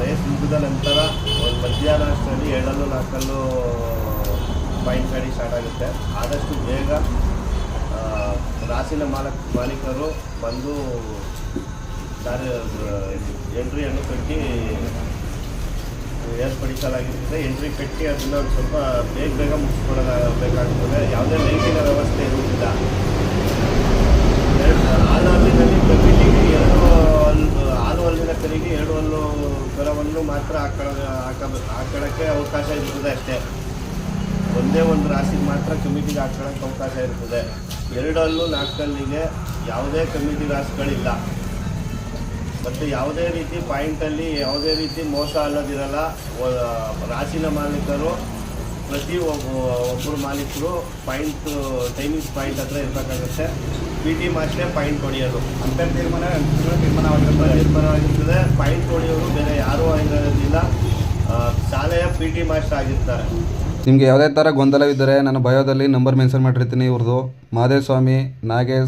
Race ಮುಗಿದ ನಂತರ ಒಂದು ಮಧ್ಯಾಹ್ನ ಅಷ್ಟರಲ್ಲಿ 7 4 ಪಾಯಿಂಟ್ ಗಾಡಿ ಸ್ಟಾರ್ಟ್ ಆಗುತ್ತೆ. ಆದಷ್ಟು ಬೇಗ ರಾಸಿನ ಮಾಲೀಕರು ಬಂದು ಎಂಟ್ರಿಯನ್ನು ಕಟ್ಟಿ ಏರ್ಪಡಿಸಲಾಗಿರ್ತದೆ. ಎಂಟ್ರಿ ಕಟ್ಟಿ ಅದನ್ನು ಒಂದು ಸ್ವಲ್ಪ ಬೇಗ ಮುಗಿಸ್ಕೊಳ್ಳಬೇಕಾಗುತ್ತದೆ. ಯಾವುದೇ ಲೈಟಿನ ವ್ಯವಸ್ಥೆ ಇರುವುದಿಲ್ಲ. ಹಾಲು ಹಲ್ಲಿನಲ್ಲಿ ಕಮಿಟಿಗೆ 2 ಹಾಲು ಹಲ್ಲಿನ ಕರಿಗೆ 2 ಹಲ್ಲು ಕರವನ್ನು ಮಾತ್ರ ಹಾಕೊಳ್ಳೋಕ್ಕೆ ಅವಕಾಶ ಇರ್ತದೆ ಅಷ್ಟೇ. ಒಂದೇ ಒಂದು ರಾಶಿಗೆ ಮಾತ್ರ ಕಮಿಟಿಗೆ ಹಾಕೊಳ್ಳೋಕ್ಕೆ ಅವಕಾಶ ಇರ್ತದೆ. 2 ಹಲ್ಲು 4 ಹಲ್ಲಿಗೆ ಯಾವುದೇ ಕಮಿಟಿ ರಾಶಿಗಳಿಲ್ಲ. ಮತ್ತು ಯಾವುದೇ ರೀತಿ ಪಾಯಿಂಟಲ್ಲಿ ಯಾವುದೇ ರೀತಿ ಮೋಸ ಅನ್ನೋದಿರಲ್ಲ. ರಾಶಿನ ಮಾಲೀಕರು ಪ್ರತಿ ಒಬ್ಬರು ಮಾಲೀಕರು ಟೈಮಿಂಗ್ಸ್ ಪಾಯಿಂಟ್ ಹತ್ರ ಇರಬೇಕಾಗುತ್ತೆ. PT ಮಾಸ್ಟೇ ಪಾಯಿಂಟ್ ಹೊಡೆಯೋದು ಅಂತ ತೀರ್ಮಾನವಾಗಿರ್ತದೆ. ಪಾಯಿಂಟ್ ಹೊಡೆಯೋರು ಬೇರೆ ಯಾರೂ ಆಗಿರೋದಿಲ್ಲ, ಶಾಲೆಯ PT ಮಾಸ್ಟರ್ ಆಗಿರ್ತಾರೆ. ನಿಮಗೆ ಯಾವುದೇ ಥರ ಗೊಂದಲವಿದ್ದರೆ ನನ್ನ ಬಯೋದಲ್ಲಿ ನಂಬರ್ ಮೆನ್ಷನ್ ಮಾಡಿರ್ತೀನಿ. ಇವ್ರದ್ದು ಮಾದೇಸ್ವಾಮಿ ನಾಗೇಶ್